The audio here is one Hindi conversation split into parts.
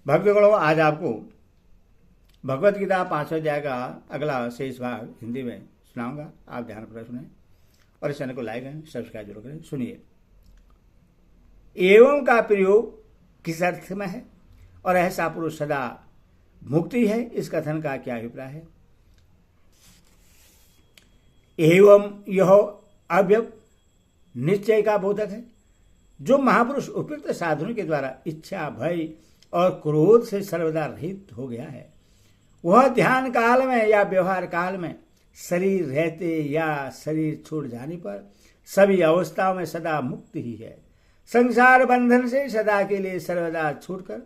भक्तगणों, आज आपको भगवत गीता 5वें अध्याय का अगला शेष भाग हिंदी में सुनाऊंगा। आप ध्यानपूर्वक सुने और इस चैनल को लाइक करें, सब्सक्राइब जरूर करें। सुनिए। एवं का प्रयोग किस अर्थ में है और ऐसा पुरुष सदा मुक्ति है, इस कथन का क्या अभिप्राय है? एवं यह अव्यक्त निश्चय का बोधक है। जो महापुरुष उपयुक्त साधनों के द्वारा इच्छा, भय और क्रोध से सर्वदा रहित हो गया है, वह ध्यान काल में या व्यवहार काल में, शरीर रहते या शरीर छूट जाने पर सभी अवस्थाओं में सदा मुक्त ही है। संसार बंधन से सदा के लिए सर्वदा छूटकर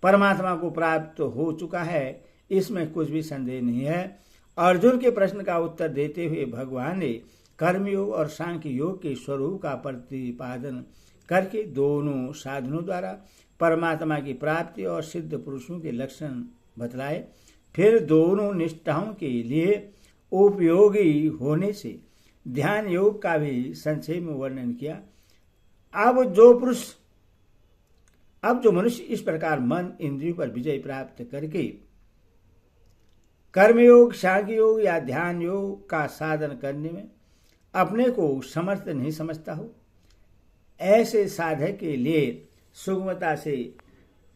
परमात्मा को प्राप्त हो चुका है, इसमें कुछ भी संदेह नहीं है। अर्जुन के प्रश्न का उत्तर देते हुए भगवान ने कर्मयोग और सांख्य योग के स्वरूप का प्रतिपादन करके दोनों साधनों द्वारा परमात्मा की प्राप्ति और सिद्ध पुरुषों के लक्षण बतलाए। फिर दोनों निष्ठाओं के लिए उपयोगी होने से ध्यान योग का भी संक्षेप में वर्णन किया। अब जो मनुष्य इस प्रकार मन इंद्रियों पर विजय प्राप्त करके कर्मयोग, सांख्य योग या ध्यान योग का साधन करने में अपने को समर्थ नहीं समझता हो, ऐसे साधक के लिए सुगमता से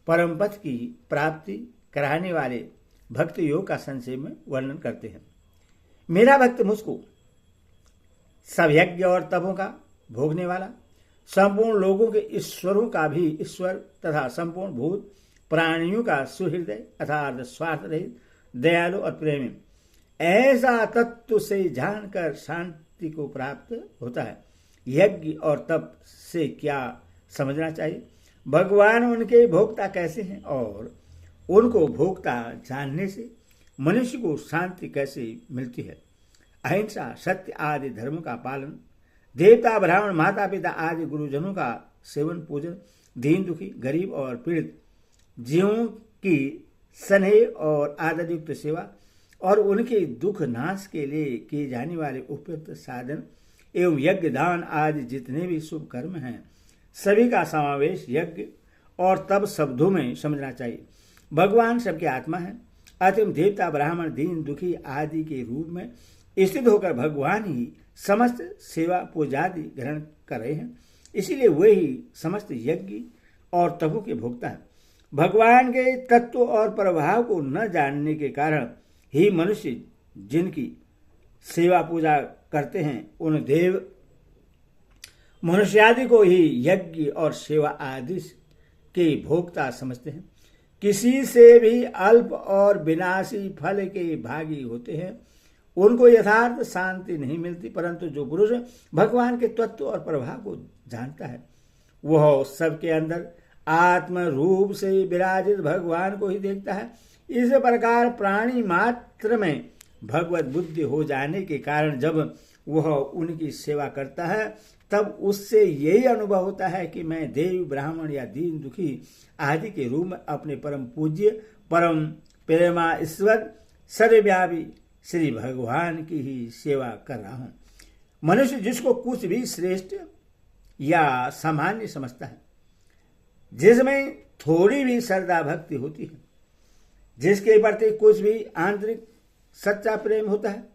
परम पथ की प्राप्ति कराने वाले भक्ति योग का संक्षेप में वर्णन करते हैं। मेरा भक्त मुझको सब यज्ञ और तपों का भोगने वाला, संपूर्ण लोगों के ईश्वरों का भी ईश्वर तथा संपूर्ण भूत प्राणियों का सुहृदय अर्थात स्वार्थ रहित, दयालु और प्रेमी, ऐसा तत्व से जानकर शांति को प्राप्त होता है। यज्ञ और तप से क्या समझना चाहिए? भगवान उनके भोक्ता कैसे हैं और उनको भोक्ता जानने से मनुष्य को शांति कैसे मिलती है। अहिंसा, सत्य आदि धर्म का पालन, देवता, ब्राह्मण, माता पिता आदि गुरुजनों का सेवन पूजन, दीन दुखी, गरीब और पीड़ित जीवों की स्नेह और आदरयुक्त सेवा और उनके दुख नाश के लिए किए जाने वाले उपयुक्त साधन एवं यज्ञ, दान आदि जितने भी शुभ कर्म हैं, सभी का समावेश यज्ञ और तप शब्दों में समझना चाहिए। भगवान सबके आत्मा है, अतः देवता, ब्राह्मण, दीन दुखी आदि के रूप में स्थित होकर भगवान ही समस्त सेवा पूजादि ग्रहण कर रहे हैं, इसीलिए वे ही समस्त यज्ञ और तपों के भोक्ता हैं। भगवान के तत्व और प्रभाव को न जानने के कारण ही मनुष्य जिनकी सेवा पूजा करते हैं, उन देव मनुष्यादि को ही यज्ञ और सेवा आदि के भोक्ता समझते हैं। किसी से भी अल्प और विनाशी फल के भागी होते हैं, उनको यथार्थ शांति नहीं मिलती, परंतु जो पुरुष भगवान के तत्व और प्रभाव को जानता है, वह सबके अंदर आत्म रूप से विराजित भगवान को ही देखता है। इस प्रकार प्राणी मात्र में भगवत बुद्धि हो जाने के कारण जब वह उनकी सेवा करता है, तब उससे यही अनुभव होता है कि मैं देव, ब्राह्मण या दीन दुखी आदि के रूप में अपने परम पूज्य, परम प्रेमा ईश्वर, सर्वव्यापी श्री भगवान की ही सेवा कर रहा हूं। मनुष्य जिसको कुछ भी श्रेष्ठ या सामान्य समझता है, जिसमें थोड़ी भी श्रद्धा भक्ति होती है, जिसके प्रति कुछ भी आंतरिक सच्चा प्रेम होता है,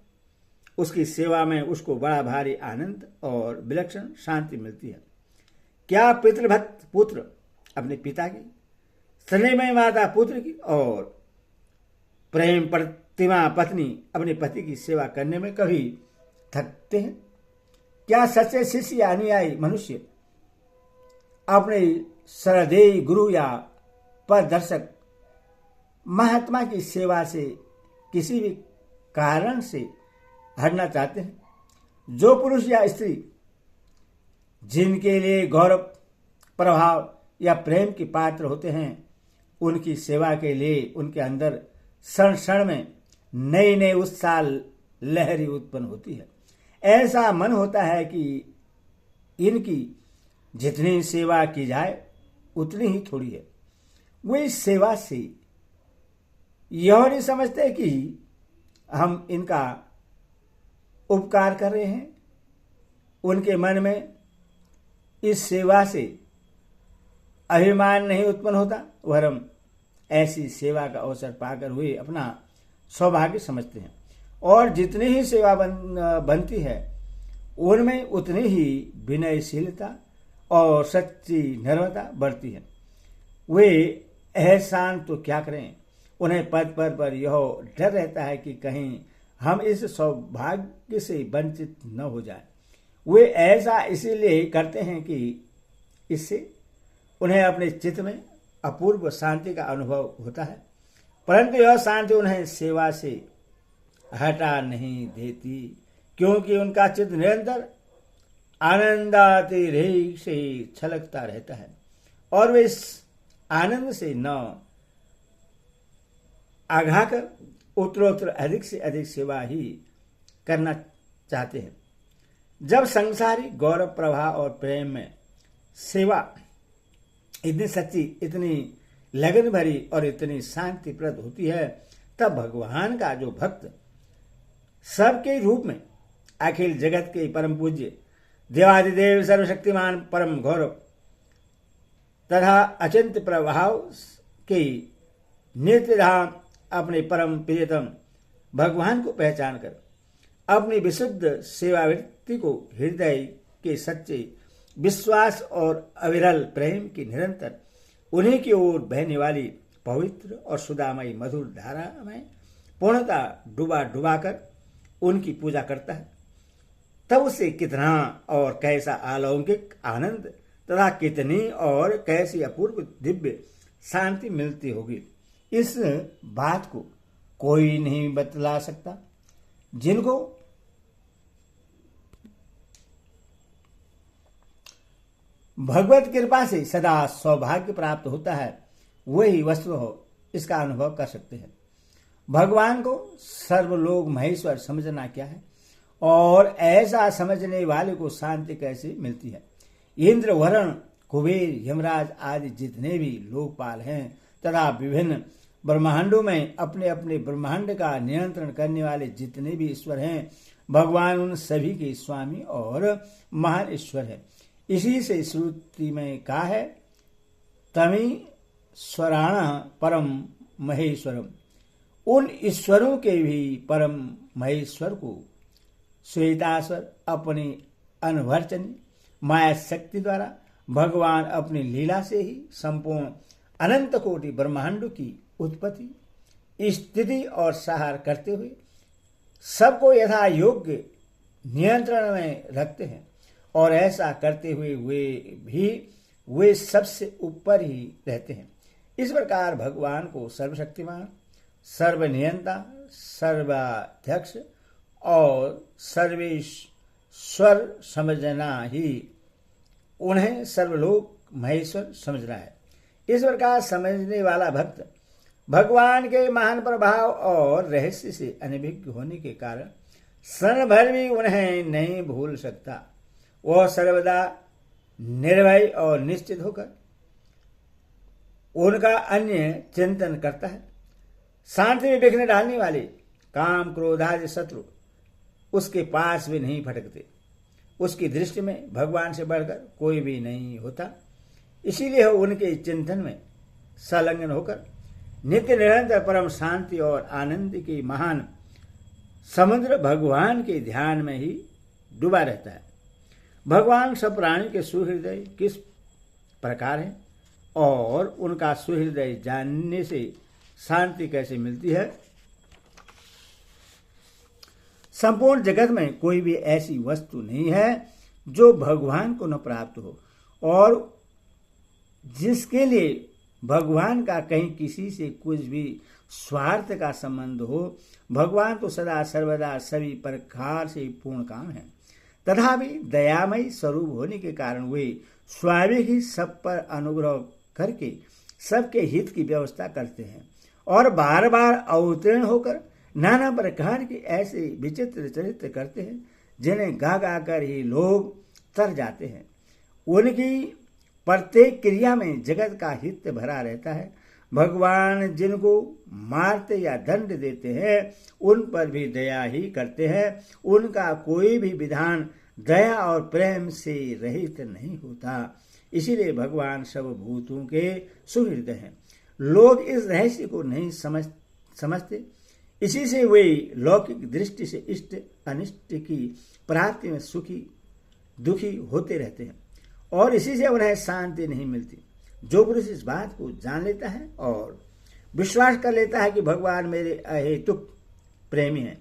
उसकी सेवा में उसको बड़ा भारी आनंद और विलक्षण शांति मिलती है। क्या पितृभक्त पुत्र अपने पिता की, स्नेहमय माता पुत्र की और प्रेम प्रतिमा पत्नी अपने पति की सेवा करने में कभी थकते हैं? क्या सच्चे शिष्य या अनुयायी मनुष्य अपने श्रद्धेय गुरु या पथदर्शक महात्मा की सेवा से किसी भी कारण से हटना चाहते हैं? जो पुरुष या स्त्री जिनके लिए गौरव, प्रभाव या प्रेम की पात्र होते हैं, उनकी सेवा के लिए उनके अंदर क्षण क्षण में नई नई उत्साह लहरी उत्पन्न होती है। ऐसा मन होता है कि इनकी जितनी सेवा की जाए उतनी ही थोड़ी है। वो इस सेवा से यह नहीं समझते कि हम इनका उपकार कर रहे हैं। उनके मन में इस सेवा से अभिमान नहीं उत्पन्न होता, वरम ऐसी सेवा का अवसर पाकर वे अपना सौभाग्य समझते हैं और जितनी ही सेवा बनती है उनमें उतनी ही विनयशीलता और सच्ची नम्रता बढ़ती है। वे एहसान तो क्या करें, उन्हें पद पर यह डर रहता है कि कहीं हम इस सौभाग्य से वंचित न हो जाए। वे ऐसा इसीलिए करते हैं कि इससे उन्हें अपने चित्त में अपूर्व शांति का अनुभव होता है, परंतु यह शांति उन्हें सेवा से हटा नहीं देती, क्योंकि उनका चित्त निरंतर आनंदातिरेक से छलकता रहता है और वे इस आनंद से न आघाकर उत्तरोत्तर अधिक से अधिक सेवा ही करना चाहते हैं। जब संसारी गौरव प्रवाह और प्रेम में सेवा इतनी सच्ची, इतनी लगन भरी और इतनी शांतिप्रद होती है, तब भगवान का जो भक्त सबके रूप में अखिल जगत के परम पूज्य देवादिदेव सर्वशक्तिमान परम गौरव तथा अचिंत्य प्रभाव के नित्य धाम अपने परम प्रियतम भगवान को पहचान कर अपनी विशुद्ध सेवावृत्ति को हृदय के सच्चे विश्वास और अविरल प्रेम की निरंतर उन्हीं की ओर बहने वाली पवित्र और सुधामयी मधुर धारा में पूर्णता डुबा डुबा कर उनकी पूजा करता है, तब उसे कितना और कैसा अलौकिक आनंद तथा कितनी और कैसी अपूर्व दिव्य शांति मिलती होगी। इस बात को कोई नहीं बतला सकता। जिनको भगवत कृपा से सदा सौभाग्य प्राप्त होता है, वही वस्तुतः इसका अनुभव कर सकते हैं। भगवान को सर्वलोक महेश्वर समझना क्या है और ऐसा समझने वाले को शांति कैसे मिलती है। इंद्र, वरुण, कुबेर, यमराज आदि जितने भी लोकपाल हैं तथा विभिन्न ब्रह्मांडों में अपने अपने ब्रह्मांड का नियंत्रण करने वाले जितने भी ईश्वर हैं, भगवान उन सभी के स्वामी और महान ईश्वर है। इसी से श्रुति में कहा है, तमीश्वराण परम महेश्वरम। उन ईश्वरों के भी परम महेश्वर को श्वेताश्वर अपनी अनवर्चनीय माया शक्ति द्वारा भगवान अपनी लीला से ही संपूर्ण अनंत कोटि ब्रह्मांडों की उत्पत्ति, स्थिति और संहार करते हुए सबको यथा योग्य नियंत्रण में रखते हैं और ऐसा करते हुए वे सबसे ऊपर ही रहते हैं। इस प्रकार भगवान को सर्वशक्तिमान, सर्वनियंता, सर्वाध्यक्ष और सर्वेश्वर समझना ही उन्हें सर्वलोक महेश्वर समझना है। इस प्रकार समझने वाला भक्त भगवान के महान प्रभाव और रहस्य से अनभिज्ञ होने के कारण क्षण भर भी उन्हें नहीं भूल सकता। वह सर्वदा निर्भय और निश्चित होकर उनका अन्य चिंतन करता है। शांति में विघ्न डालने वाले काम, क्रोध आदि शत्रु उसके पास भी नहीं फटकते। उसकी दृष्टि में भगवान से बढ़कर कोई भी नहीं होता। इसीलिए उनके चिंतन में संलग्न होकर नित्य निरंतर परम शांति और आनंद की महान समुद्र भगवान के ध्यान में ही डूबा रहता है। भगवान सब प्राणी के सुहृदय किस प्रकार है और उनका सुहृदय जानने से शांति कैसे मिलती है। संपूर्ण जगत में कोई भी ऐसी वस्तु नहीं है जो भगवान को न प्राप्त हो और जिसके लिए भगवान का कहीं किसी से कुछ भी स्वार्थ का संबंध हो। भगवान तो सदा सर्वदा सभी प्रकार से पूर्ण काम है, तथापि दयामयी स्वरूप होने के कारण वे स्वाभाविक ही सब पर अनुग्रह करके सबके हित की व्यवस्था करते हैं और बार बार अवतीर्ण होकर नाना प्रकार के ऐसे विचित्र चरित्र करते हैं जिन्हें गा गा कर ही लोग तर जाते हैं। उनकी प्रत्येक क्रिया में जगत का हित भरा रहता है। भगवान जिनको मारते या दंड देते हैं उन पर भी दया ही करते हैं। उनका कोई भी विधान दया और प्रेम से रहित नहीं होता। इसीलिए भगवान सब भूतों के सुहृद हैं। लोग इस रहस्य को नहीं समझते। इसी से वे लौकिक दृष्टि से इष्ट अनिष्ट की प्राप्ति में सुखी दुखी होते रहते हैं और इसी से उन्हें शांति नहीं मिलती। जो पुरुष इस बात को जान लेता है और विश्वास कर लेता है कि भगवान मेरे अहेतुक प्रेमी हैं,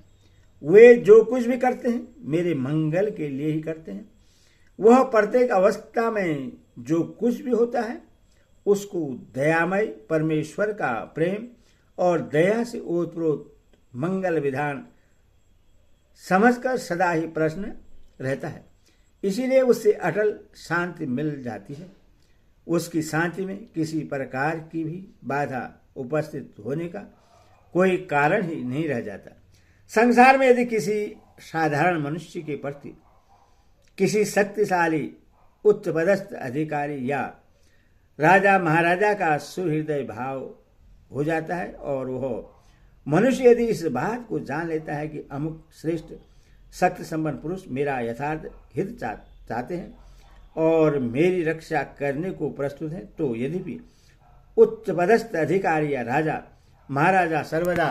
वे जो कुछ भी करते हैं मेरे मंगल के लिए ही करते हैं, वह प्रत्येक अवस्था में जो कुछ भी होता है उसको दयामय परमेश्वर का प्रेम और दया से ओतप्रोत मंगल विधान समझकर सदा ही प्रश्न रहता है। इसीलिए उससे अटल शांति मिल जाती है। उसकी शांति में किसी प्रकार की भी बाधा उपस्थित होने का कोई कारण ही नहीं रह जाता। संसार में यदि किसी साधारण मनुष्य के प्रति किसी शक्तिशाली उच्च पदस्थ अधिकारी या राजा महाराजा का सुहृदय भाव हो जाता है और वह मनुष्य यदि इस बात को जान लेता है कि अमुक श्रेष्ठ शक्ति संपन्न पुरुष मेरा यथार्थ हित चाहते हैं और मेरी रक्षा करने को प्रस्तुत है, तो यद्यपि उच्च पदस्थ अधिकारी या राजा महाराजा सर्वदा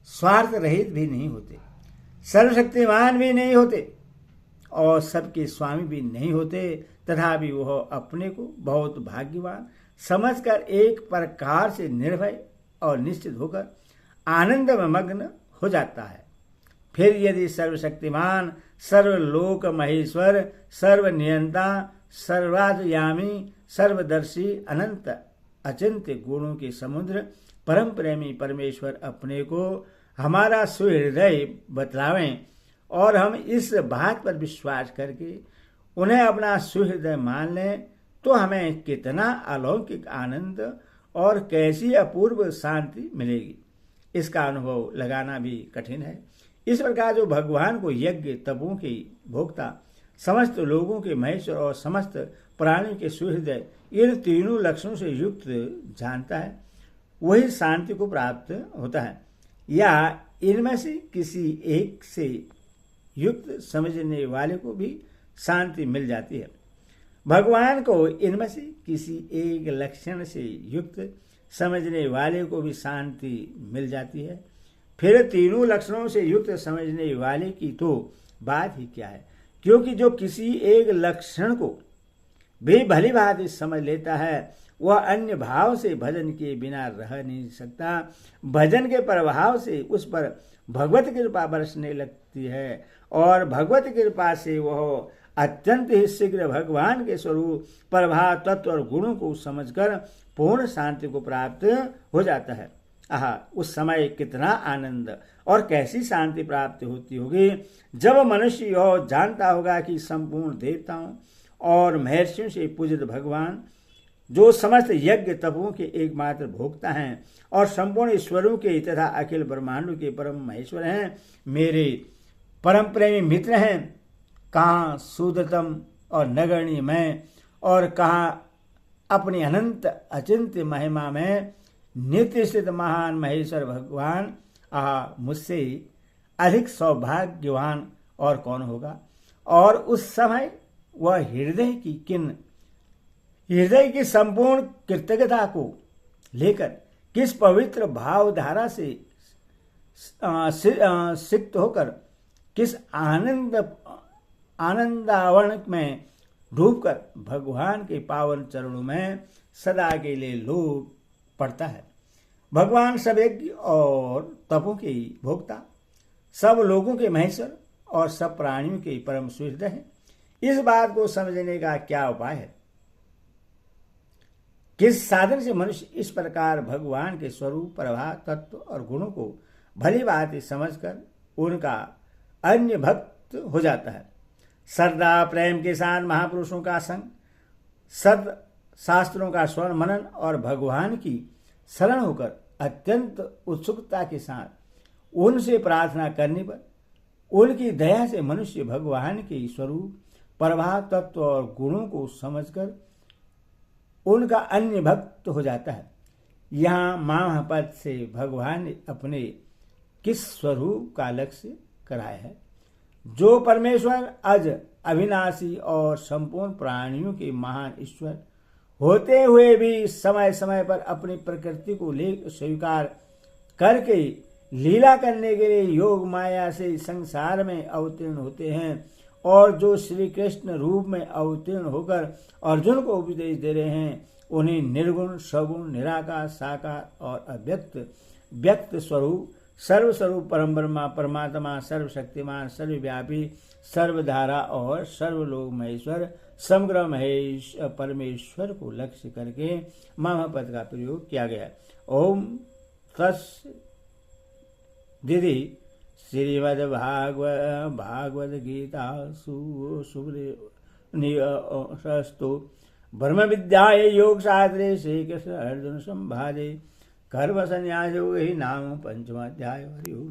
स्वार्थ रहित भी नहीं होते, सर्वशक्तिमान भी नहीं होते और सबके स्वामी भी नहीं होते, तथापि वह अपने को बहुत भाग्यवान समझकर एक प्रकार से निर्भय और निश्चित होकर आनंद में मग्न हो जाता है। फिर यदि सर्वशक्तिमान सर्वलोक महेश्वर सर्वनियंता सर्वांतर्यामी सर्वदर्शी अनंत अचिंत्य गुणों के समुद्र परम प्रेमी परमेश्वर अपने को हमारा सुहृदय बतलावें और हम इस बात पर विश्वास करके उन्हें अपना सुहृदय मान लें, तो हमें कितना अलौकिक आनंद और कैसी अपूर्व शांति मिलेगी, इसका अनुभव लगाना भी कठिन है। इस प्रकार जो भगवान को यज्ञ तपों के भोक्ता समस्त लोगों के महेश्वर और समस्त प्राणियों के सुहृदय इन तीनों लक्षणों से युक्त जानता है, वही शांति को प्राप्त होता है या इनमें से किसी एक से युक्त समझने वाले को भी शांति मिल जाती है। भगवान को इनमें से किसी एक लक्षण से युक्त समझने वाले को भी शांति मिल जाती है। फिर तीनों लक्षणों से युक्त समझने वाले की तो बात ही क्या है, क्योंकि जो किसी एक लक्षण को भी भली भांति समझ लेता है वह अन्य भाव से भजन के बिना रह नहीं सकता। भजन के प्रभाव से उस पर भगवत कृपा बरसने लगती है और भगवत कृपा से वह अत्यंत ही शीघ्र भगवान के स्वरूप प्रभाव तत्व और गुणों को समझकर पूर्ण शांति को प्राप्त हो जाता है। उस समय कितना आनंद और कैसी शांति प्राप्त होती होगी जब मनुष्य यह जानता होगा कि संपूर्ण देवताओं और महर्षियों से पूजित भगवान जो समस्त यज्ञ तपों के एकमात्र भोक्ता हैं और संपूर्ण ईश्वरों के तथा अखिल ब्रह्मांडों के परम महेश्वर हैं, मेरे परम प्रेमी मित्र हैं। कहाँ शुद्धतम और नगण्य मैं और कहाँ अपनी अनंत अचिंत्य महिमा में नित्य स्थित महान महेश्वर भगवान मुझसे अधिक सौभाग्यवान और कौन होगा। और उस समय वह हृदय की संपूर्ण कृतज्ञता को लेकर किस पवित्र भावधारा से सिक्त होकर किस आनंदावर्ण में डूबकर भगवान के पावन चरणों में सदा के लिए लोग पड़ता है। भगवान सब यज्ञ और तपों के भोक्ता, सब लोगों के महेश्वर और सब प्राणियों के परम सुहृदय हैं। इस बात को समझने का क्या उपाय है? किस साधन से मनुष्य इस प्रकार भगवान के स्वरूप प्रभाव तत्व और गुणों को भली भांति समझकर उनका अन्य भक्त हो जाता है। श्रद्धा प्रेम के साथ महापुरुषों का संग, सद शास्त्रों का स्वर्ण मनन और भगवान की शरण होकर अत्यंत उत्सुकता के साथ उनसे प्रार्थना करने पर उनकी दया से मनुष्य भगवान के स्वरूप प्रभाव तत्व और गुणों को समझकर उनका अन्य भक्त हो जाता है। यहाँ महापद से भगवान ने अपने किस स्वरूप का लक्ष्य कराया है? जो परमेश्वर अज अविनाशी और संपूर्ण प्राणियों के महान ईश्वर होते हुए भी समय समय पर अपनी प्रकृति को ले स्वीकार करके लीला करने के लिए योग माया से संसार में अवतीर्ण होते हैं, और जो श्री कृष्ण रूप में अवतीर्ण होकर अर्जुन को उपदेश दे रहे हैं, उन्हें निर्गुण, सगुण, निराकार, साकार और अव्यक्त व्यक्त स्वरूप, सर्वस्वरूप परम ब्रह्मा परमात्मा, सर्वशक्तिमान, सर्वव्यापी, सर्वधारा और सर्वलोक महेश्वर, समग्र महेश परमेश्वर को लक्ष्य करके मम पद का प्रयोग किया गया। ओम तत्सदिति श्रीमद्भागवत गीता सुब्रस्तु ब्रह्म विद्याये योग शास्त्रे श्री कृष्ण अर्जुन संवादे कर्म संन्यास योग नाम पंचमाध्याय। हरि ओम।